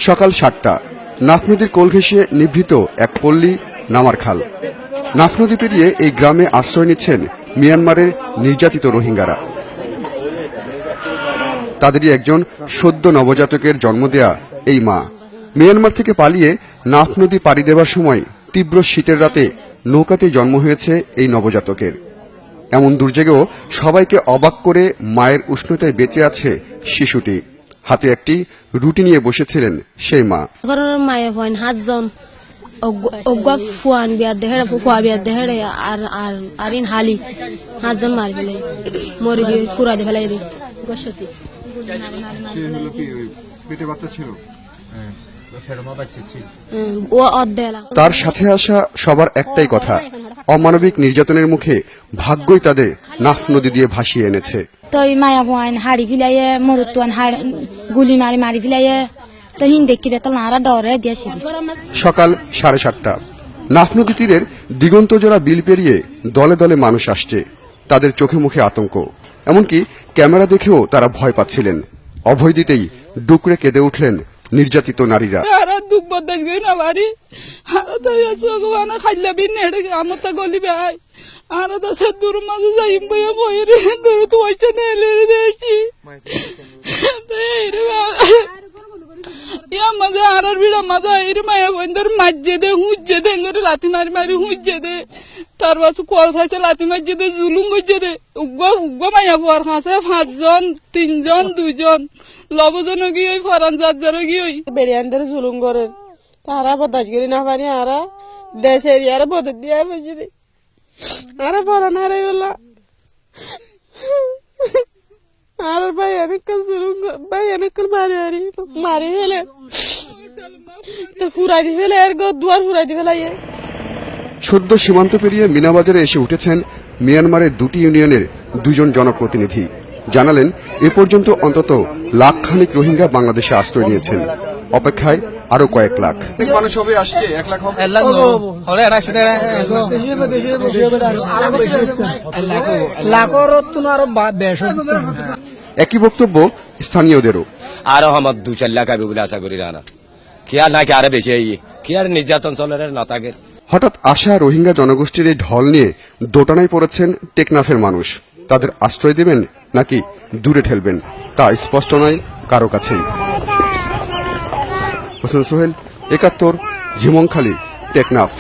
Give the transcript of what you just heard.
সকাল 7টা নাফ নদীর কোল ঘেঁষে নিভৃত এক পল্লী নামার খাল। নাফ নদী পেরিয়ে এই গ্রামে আশ্রয় নিচ্ছেন মিয়ানমারের নির্যাতিত রোহিঙ্গারা। তাদেরই একজন সদ্য নবজাতকের জন্ম দেয়া এই মা। মিয়ানমার থেকে পালিয়ে নাফ নদী পাড়ি দেওয়ার সময় তীব্র শীতের রাতে নৌকাতেই জন্ম হয়েছে এই নবজাতকের। এমন দুর্যোগেও সবাইকে অবাক করে মায়ের উষ্ণতায় বেঁচে আছে শিশুটি। হাতে একটি রুটি নিয়ে বসেছিলেন সেই মা। মায়ে হন 7 জন ফুয়ান বিয়ার দেহে ফুয়া বিয়ার দেহে আর ইন হালি 7 জন মারি ফেলে মরি দিয়ে পুরা দিয়ে ফেলাই দি গসতি পেটে বাচ্চা ছিল। তার সাথে আসা সবার একটাই কথা, অমানবিক নির্যাতনের মুখে ভাগ্যই তাদের নাফ নদী দিয়ে ভাসিয়ে এনেছে। তো মায়া ভোয়ান হাড়ি ফিলাইয়ে মরুতুয়ান গুলি মারি মারি ফিলাইয়ে তো হিন দেখি দেখল নারা ডরে দিয়েছিল। সকাল 7:30টা নাফ নদী তীরের দিগন্তজোড়া বিল পেরিয়ে দলে দলে মানুষ আসছে। তাদের চোখে মুখে আতঙ্ক, এমনকি ক্যামেরা দেখেও তারা ভয় পাচ্ছিলেন। অভয় দিতেই ডুকরে কেঁদে উঠলেন নির্যাতিত নারীরা। লাথি মারি মারি হুঁজে দে তার পাশে কল খাইছে লাথি মারিয়ে দে জুলুম করছে দে উগ্র মাইয়া পর খাসে 5 জন 3 জন 2 জন লবজন গিয়ে ফরান যার গিয়ে বেরিয়ানদের জুলুম করে তারা বদাস করি না পারি আরা দেশের আর বদল দিয়া বসে দে আরা ফরান হারাই বলা আর ভাই অনেক জুলুম ভাই অনেক মারি মারি ফেলে তো ফুরাই দি ফেলে আর দুয়ার ফুরাই দি ফেলাই। সদ্য সীমান্ত পেরিয়ে মিনাবাজারে এসে উঠেছেন মিয়ানমারের 2টি ইউনিয়নের 2 জন জনপ্রতিনিধি। জানালেন এ পর্যন্ত অন্তত লাখখানিক রোহিঙ্গা বাংলাদেশে আশ্রয় নিয়েছেন। অপেক্ষায় আরো কয়েক লাখ মানুষ হবে আসছে। 1 লাখ হবে। একই বক্তব্য স্থানীয়দেরও। আরো আমার 2-4 লাখ হবে বলে আশা করি না কি আর নাকি আরো বেশি কি আর নির্যাতন চলে না থাকে। হঠাৎ আসা রোহিঙ্গা জনগোষ্ঠীর এই ঢল নিয়ে দোটানায় পড়েছেন টেকনাফের মানুষ। তাদের আশ্রয় দেবেন নাকি দূরে ঠেলবেন তা স্পষ্ট নয় কারো কাছেই। হোসেন সোহেল, 71, ঝিমংখালী, টেকনাফ।